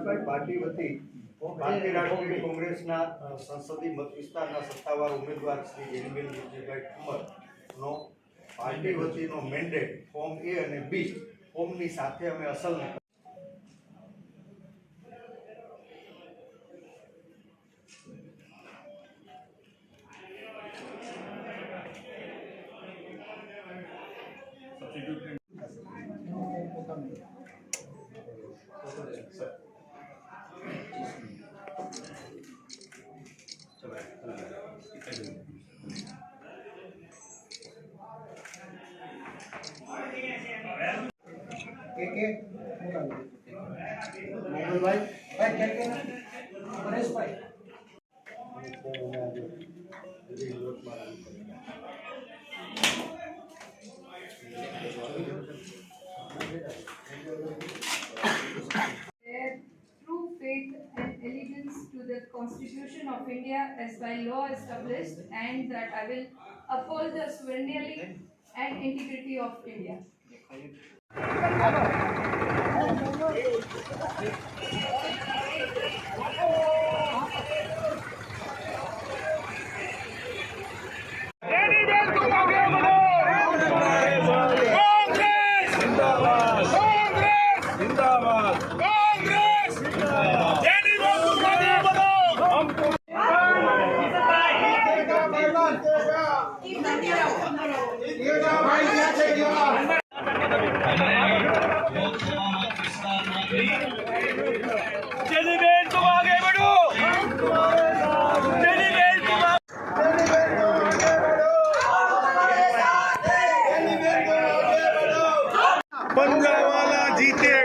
વિકાસભાઈ party વતી ભારતીય રાષ્ટ્રીય કોંગ્રેસના સંસદીય મત વિસ્તારના સત્તાવાર ઉમેદવાર શ્રી જેનીબેન વિજયભાઈ ઠુમરનો પાર્ટી વતીનો મેન્ડેટ ફોર્મ A અને B ફોર્મની સાથે અમે અસલ true faith and allegiance to the Constitution of India as by law established, and that I will uphold the sovereignty and integrity of India. जेनीबेन तुम आगे बढ़ो, जेनीबेन तुम पंजाब वाला जीते।